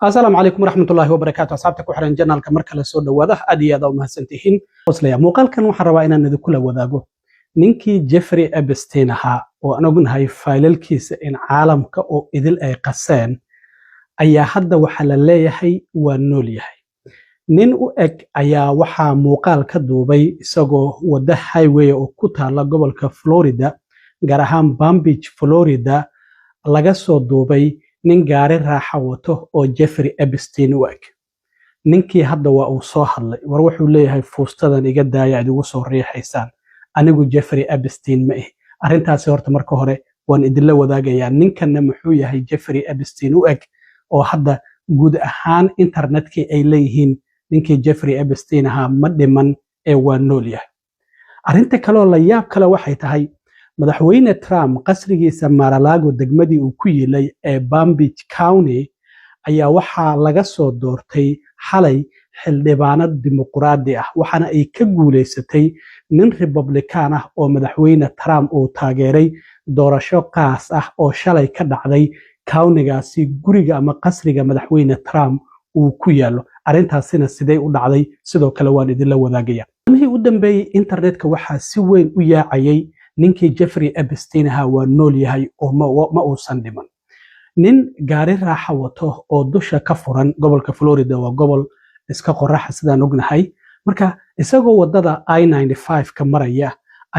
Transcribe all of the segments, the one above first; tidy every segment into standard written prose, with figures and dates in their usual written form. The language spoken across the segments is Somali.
السلام عليكم ورحمة الله وبركاته. أصحابتك وحرن جنال كمركز السود وواضح أدي هذا وما سنتهين وصليا مقال كانوا حروا إن نذكره وذاقه نينكي جيفري أبستين ها وأنا قلنا هاي فايل الكيس إن عالم كأو إذل أي قسان أي حد وحل لي هي ونولي هي نين أك أي وحى مقال كدوبي سجوا وده هاي وي وكتها لقبل كفلوريدا جرهام بامبيج فلوريدا لقصو دوبي nin gaari raaxa wato oo Jeffrey Epstein u eg ninkii hadda waa uu soo hadlay war wuxuu leeyahay fuustadan iga daaya adigu soo riixaysaan anigu Jeffrey Epstein ma ah arintaasi horta marka hore waan idin la wadaagayaa ninkan muxuu yahay Jeffrey Epstein u eg oo hadda guud ahaan internetkii ay leeyihiin ninkii Jeffrey Epstein ahaa ma dhiman ee waa nool yahay arinta kale oo la yaab kale waxay tahay madaxweyne Trump qasrigiisa Mar-a-Lago degmadii uu ku yeelay ee Palm Beach County ayaa waxa laga soo doortay xalay xildhibaanad dimuqraadi ah waxaana ay ka guuleysatay nin Republican ah oo madaxweyne Trump uu taageeray doorasho qaas ah oo shalay ka dhacday county-gaasi guriga ama qasriga madaxweyne Trump uu ku yaalo arintaasina sidee u dhacday sidoo kale waan idin la wadaagayaa wixii u dambeeyay internetka waxa si weyn u yaacayay ninkii Jeffrey Epstein ahaa waa nool yahay oo ma uusan dhiman nin gaari raaxa wato oo dusha ka furan gobolka Florida waa gobol iska qorax sidaan ognahay marka isagoo wadada I-95 ka maraya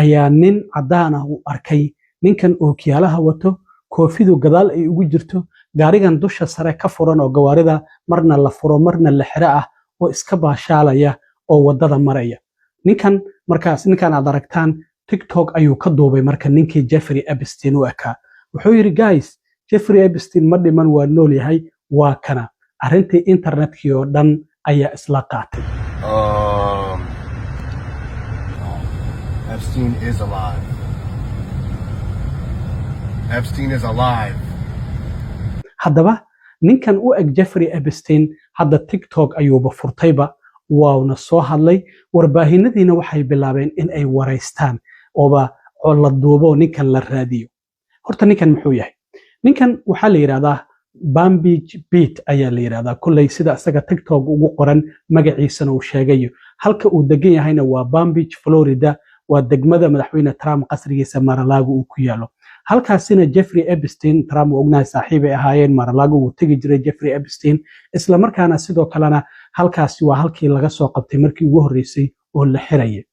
ayaa nin cadaan ah u arkay ninkan oo kiyaalaha wato koofidu gadaal ay ugu jirto gaarigan dusha sare ka furan oo gawaarida marna la furo marna la xira ah oo iska baashaalaya oo wadada maraya ninkan aad aragtaan TikTok ayuu ka duubay marka ninkii Jeffrey Epstein u ekaa wuxuu yiri guys Jeffrey Epstein ma dhiman waa nool yahay waa kana arintii internetkii oo dhan ayaa isla qaatay Epstein is alive. Epstein is alive. haddaba ninkan u eg Jeffrey Epstein hadda TikTok ayuuba furtayba waana soo hadlay warbaahinadiina waxay bilaabeen in ay wareystaan ooba la duubo ninkan la raadiyo horta ninkan muxuu yahay ninkan waxa la yiraahdaa Palm Beach Beat ayaa la yiraahdaa kullay sida asaga TikTok ugu qoran magaciisana uu sheegayo halka uu degan yahayna waa Palm Beach Florida waa degmada madaxweyne Trump qasrigiisa Mar-a-Lago uu ku yaalo halkaasina Jeffrey Epstein Trump ognaay saaxiib ay ahaayeen Mar-a-Lago uu tagi jiray Jeffrey Epstein isla markaana sidoo kalena halkaasi waa halkii laga soo qabtay markii ugu horeysay oo la xirayay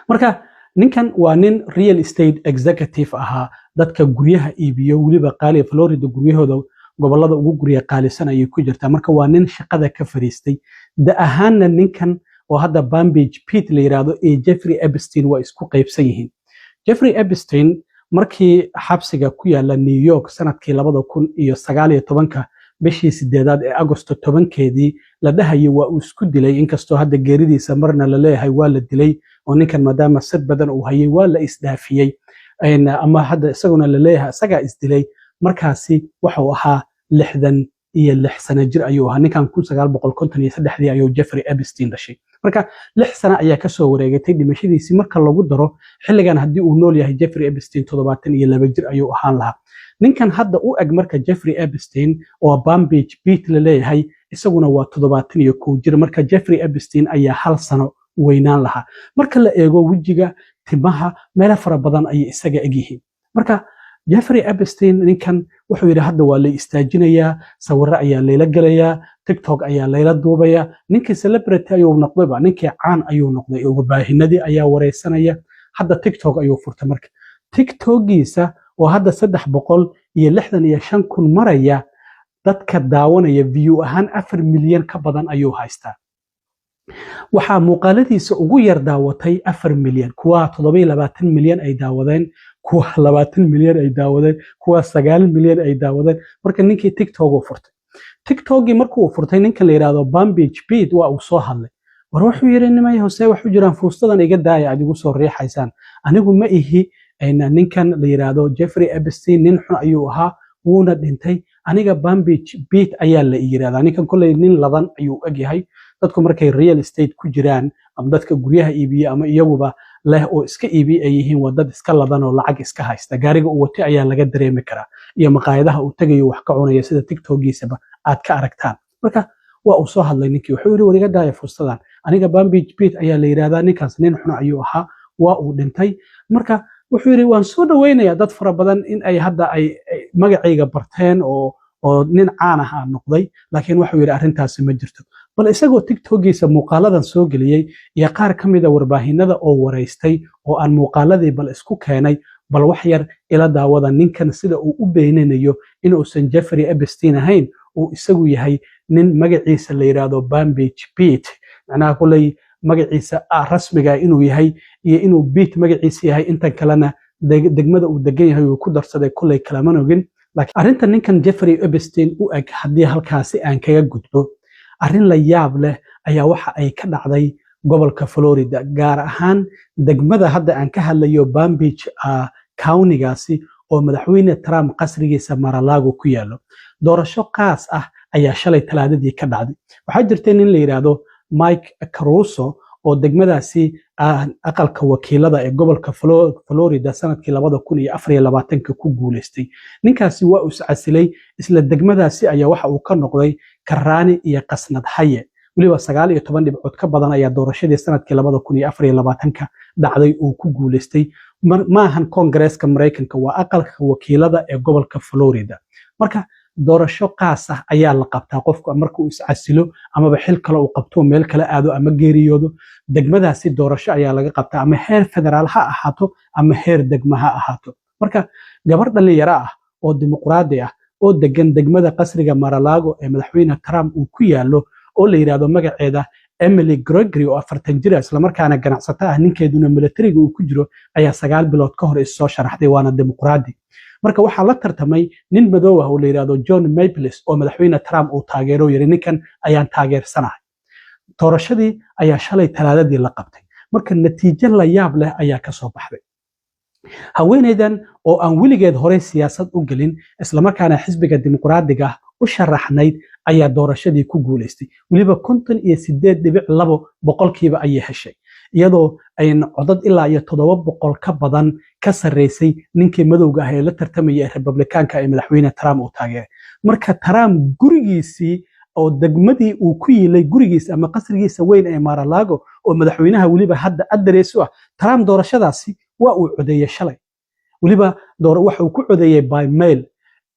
marka ninkan waa nin real estate executive ahaa dadka guryaha iibiyo waliba qaali Florida guryahooda gobolada ugu gurya qaalisan ayay ku jirtaa marka waa nin shaqada ka fariistay da ahaanna ninkan oo hadda Palm Beach Pete la yiraahdo ee Jeffrey Epstein waa isku qaybsan yihiin Jeffrey Epstein markii xabsiga ku yaala New York sanadkii 2019 bishii 8 ee Agosto 10keedii la dhahayo waa uu isku dilay inkastoo hadda geeridiisa marna la leeyahay waa la dilay oo ninkan maadaama sad badan uu hayay waa la isdaafiyay ama hadda isaguna la leeyahay isaga isdilay markaasi wuxuu ahaa 66 sano jir ayuu ahaa ninkan 1953 ayuu Jeffrey Epstein dhashay marka 6 sano ayaa ka soo wareegatay dhimashadiisii marka lagu daro xilligan haddii uu nool yahay Jeffrey Epstein 72 jir ayuu ahaan lahaa ninkan hadda u eg marka Jeffrey Epstein oo Palm Beach Beat la leeyahay isaguna waa 71 jir marka Jeffrey Epstein ayaa hal sano weynaan lahaa marka la eego wajiga timaha meel fara badan ay isaga egyihiin marka Jeffrey Epstein ninkan wuxuu yiri hadda waa la istaajinayaa sawirro ayaa leela galayaa TikTok ayaa leela duubaya ninkii celebrity ayuu noqday ninkii caan ayuu noqday oo warbaahinadii ayaa wareysanaya hadda TikTok ayuu furtay marka TikTok-giisa oo hadda 365 maraya dadka daawanaya view ahaan 4 milyan ka badan ayuu haystaa waxaa muuqaaladiisa ugu yar daawatay 4 milyan kuwa 27 milyan ay daawadeen kuwa 20 milyan ay daawadeen kuwa 9 milyan ay daawadeen marka ninkii TikTok uu furtay TikTok-gii markuu uu furtay ninka la yiraahdo Palm Beach Beat waa uu soo hadlay war wuxuu yiri nimay hoose wax u jiraan fuustadan iga daaya adigu soo riixaysaan anigu ma ihi ninkan la yiraahdo Jeffrey Epstein nin xun ayuu ahaa wuuna dhintay aniga Palm Beach Beat ayaa la yiraahdaa ninkan kulay nin ladan ayuu ag yahay dadku markay real estate ku jiraan ama dadka guryaha iibiyo ama iyaguba leh oo iska iibi ay yihiin wadad iska ladan oo lacag iska haysta gaariga uu watay ayaa laga dareemi karaa iyo maqaayadaha uu tagayo wax ka cunaya sida tiktokiisaba aad ka aragtaan marka waa uu soo hadlay ninkii wuxuu yiri wariga daaya fursadan aniga Palm Beach Beat ayaa la yiraahdaa ninkaas nin xun ayuu ahaa waa uu dhintay marka wuxuu yiri waan soo dhaweynayaa dad fara badan in ay hadda ay magacayga barteen oo nin caan ah noqday laakiin wuxuu yiri arrintaasi ma jirto bal isagoo tiktokiisa muuqaaladan soo geliyay iyo qaar kamid ah warbaahinada oo wareystay oo aan muuqaaladii bal isku keenay bal wax yar ila daawada ninkan sida uu u beeninayo in uusan Jeffrey Epstein ahayn uu isagu yahay nin magaciisa la yiraahdo Palm Beach Beat macnaha kulay magaciisa rasmiga inuu yahay iyo inuu Beat magaciisa yahay inta kalena degmada uu degan yahay uu ku darsaday kulay kalaman ogin laakiin arrinta ninkan Jeffrey Epstein u eg hadii halkaasi aan kaga gudbo arrin la yaab leh ayaa waxa ay ka dhacday gobolka Florida gaar ahaan degmada hadda aan ka hadlayo Palm Beach county-gaasi oo madaxweyne Trump qasrigiisa Mar-a-Lago ku yaalo doorasho qaas ah ayaa shalay talaadadii ka dhacday waxa jirtay nin la yiraahdo Mike Caruso oo degmadaasi aqalka wakiilada ee gobolka Florida sanadkii 2024 ku guuleystay ninkaasi waa uu casilay isla degmadaasi ayaa waxa uu ka noqday Karani iyo Qasnad Haye waliba 19 dhibcood ka badan ayaa doorashadii sanadkii 2024 dhacday uu ku guuleystay maahan Congress-ka Mareykanka waa aqalka wakiilada ee gobolka Florida marka doorasho qaas ah ayaa la qabtaa qofku marka uu iscasilo ama xil kale uu qabto meel kale aado ama geeriyoodo degmadaasi doorasho ayaa laga qabtaa ama heer federaal ha ahaato ama heer degmo ha ahaato marka gabar dhalinyaro ah oo dimuqraadi ah oo degan degmada qasriga Mar-a-Lago ee madaxweyne Trump uu ku yaalo oo la yiraahdo magaceeda Emily Gregory oo 40 jir isla markaana ganacsata ah ninkeeduna militariga uu ku jiro ayaa 9 bilood ka hor soo sharaxday waana dimuqraadi marka waxa la tartamay nin madow ah oo la yiraahdo John Maples oo madaxweyne Trump uu taageero yiri ninkan ayaan taageersanahay doorashadii ayaa shalay talaadadii la qabtay marka natiijo la yaab leh ayaa ka soo baxday haweeneydan oo aan wiligeed hore siyaasad u gelin isla markaana xisbiga dimuqraadiga u sharaxnayd ayaa doorashadii ku guuleystay waliba 58.2 boqolkiiba ayay heshay iyadoo ay codad ilaa iyo 700 ka badan ka sareysay ninkii madowga ah ee la tartamaya Republicaanka ee madaxweyne Trump uu taageeray marka Trump gurigiisii oo degmadii uu ku yilay gurigiisa ama qasrigiisa weyn ee Mar-a-Lago oo madaxweynaha waliba hadda adereeso ah Trump doorashadaasi waa uu codeeyay shalay waliba waxa uu ku codeeyay by mail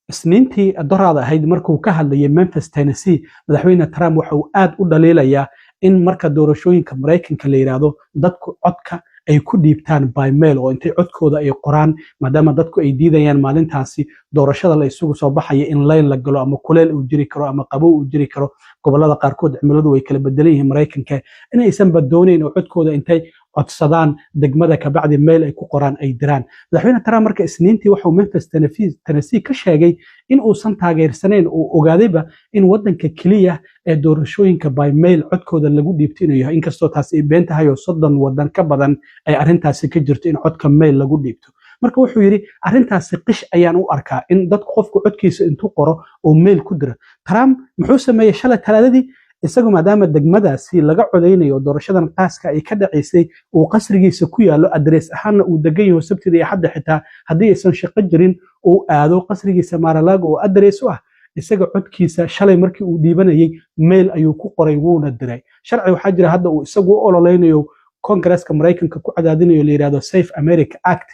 isniintii doraad ahayd markuu ka hadlayay Memphis Tennessee madaxweyne Trump waxa uu aad u dhaliilayaa in marka doorashooyinka Mareykanka la yiraahdo dadku codka ay ku dhiibtaan by mail oo intay codkooda ay qoraan maadaama dadku ay diidayaan maalintaasi doorashada la isugu soo baxaya in line la galo ama kuleel uu jiri karo ama qabow uu jiri karo gobolada qaarkood cimiladu way kala bedelan yihiin Mareykanka inaysan badoonayn oo codkooda intay codsadaan degmada ka bacdi mail ay ku qoraan ay diraan madaxweyne Trump marka isniintii wuxuu Memphis Tennessee ka sheegay in uusan taageersanayn oo ogaadayba in wadanka kaliya ee doorashooyinka by mail codkooda lagu dhiibto inuu yahay inkastoo taas ay been tahay oo 30 wadan ka badan ay arrintaasi ka jirto in codka mail lagu dhiibto marka wuxuu yiri arrintaasi qish ayaan u arkaa in dad qofku codkiisa intuu qoro oo mail ku diro Trump muxuu sameeyay shalay talaadadii isagoo maadaama degmadaasi laga codeynayo doorashadan qaaska ay ka dhaceysay uu qasrigiisa ku yaalo address ahaana uu degan yahay sabtida iyo hadda xitaa hadii aysan shaqo jirin uu aado qasrigiisa Mar-a-Lago oo address u ah isaga codkiisa shalay markii uu dhiibanayay mail ayuu ku qoray wuuna diray sharci waxa jira hadda uu isagu u ololeynayo Congress-ka Mareykanka ku cadaadinayo la yiraahdo Safe America Act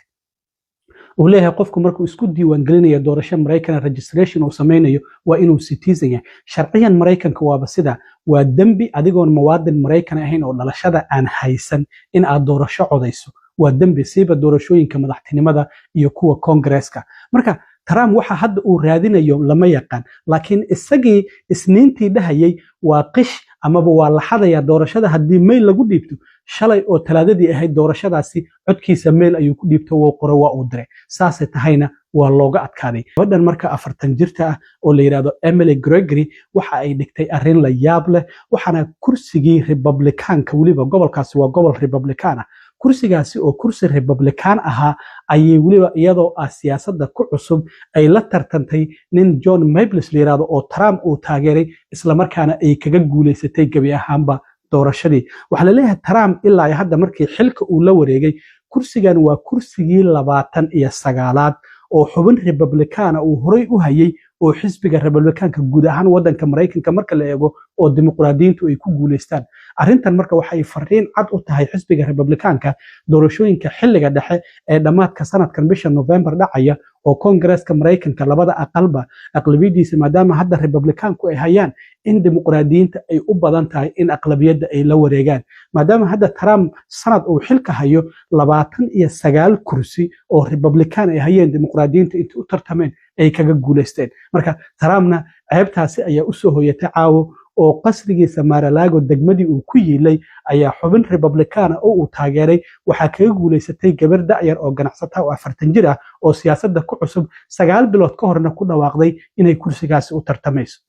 uu leeyahay qofku markuu isku diiwaan gelinayo doorasho Mareykan registration uu sameynayo waa inuu citizen yahay sharciyan Mareykanka waaba sida waa dambi adigoon muwaadin Mareykan ahayn oo dhalashada aan haysan in aad doorasho codayso waa dambi siiba doorashooyinka madaxtinimada iyo kuwa Congress-ka marka Trump waxa hadda uu raadinayo lama yaqaan laakiin isagii isniintii dhahayay waa qish amaba waa la xadaya doorashada hadii mail lagu dhiibto shalay oo talaadadii ahayd doorashadaasi codkiisa mail ayuu ku dhiibto oo qoro waa uu diray saasay tahayna waa looga adkaaday gabadhan marka 40 jirta ah oo la yiraahdo Emily Gregory waxa ay dhigtay arrin la yaab leh waxana kursigii Republicaanka waliba gobolkaasi waa gobol Republican ah kursigaasi oo kursi Republican ahaa ayay waliba iyadoo siyaasadda ku cusub ay la tartantay nin John Maples la yiraahdo oo Trump uu taageeray isla markaana ay kaga guuleysatay gabi ahaanba doorashadii waxaa la leeyahay Trump ilaa hadda markii xilka uu la wareegay kursigan waa kursigii 29aad oo xubin Republicana uu horay u hayay oo xisbiga Republicanka guud ahaan wadanka Mareykanka marka la eego oo dimuqraadiyiintu ay ku guuleystaan arrintan marka waxay fariin cad u tahay xisbiga Republicanka doorashooyinka xilliga dhexe ee dhamaadka sanadkan bisha November dhacaya oo Congress-ka Mareykanka labada aqalba aqlabiyadiisa maadaama hadda Republicanku ay hayaan in dimuqraadiyiinta ay u badan tahay in aqlabiyada ay la wareegaan maadaama hadda Trump sanad uu xilka hayo 29 kursi oo Republican ay hayeen dimuqraadiyiinta intii u tartameen ay kaga guuleysteen marka Trumpna ceebtaasi ayaa u soo hoyatay caawo oo qasrigiisa Mar-a-Lago degmadii uu ku yiilay ayaa xubin Republican oo uu taageeray waxa kaga guuleysatay gabar da'yar oo ganacsata oo 40 jir ah oo siyaasadda ku cusub 9 bilood ka horna ku dhawaaqday inay kursigaasi u tartamayso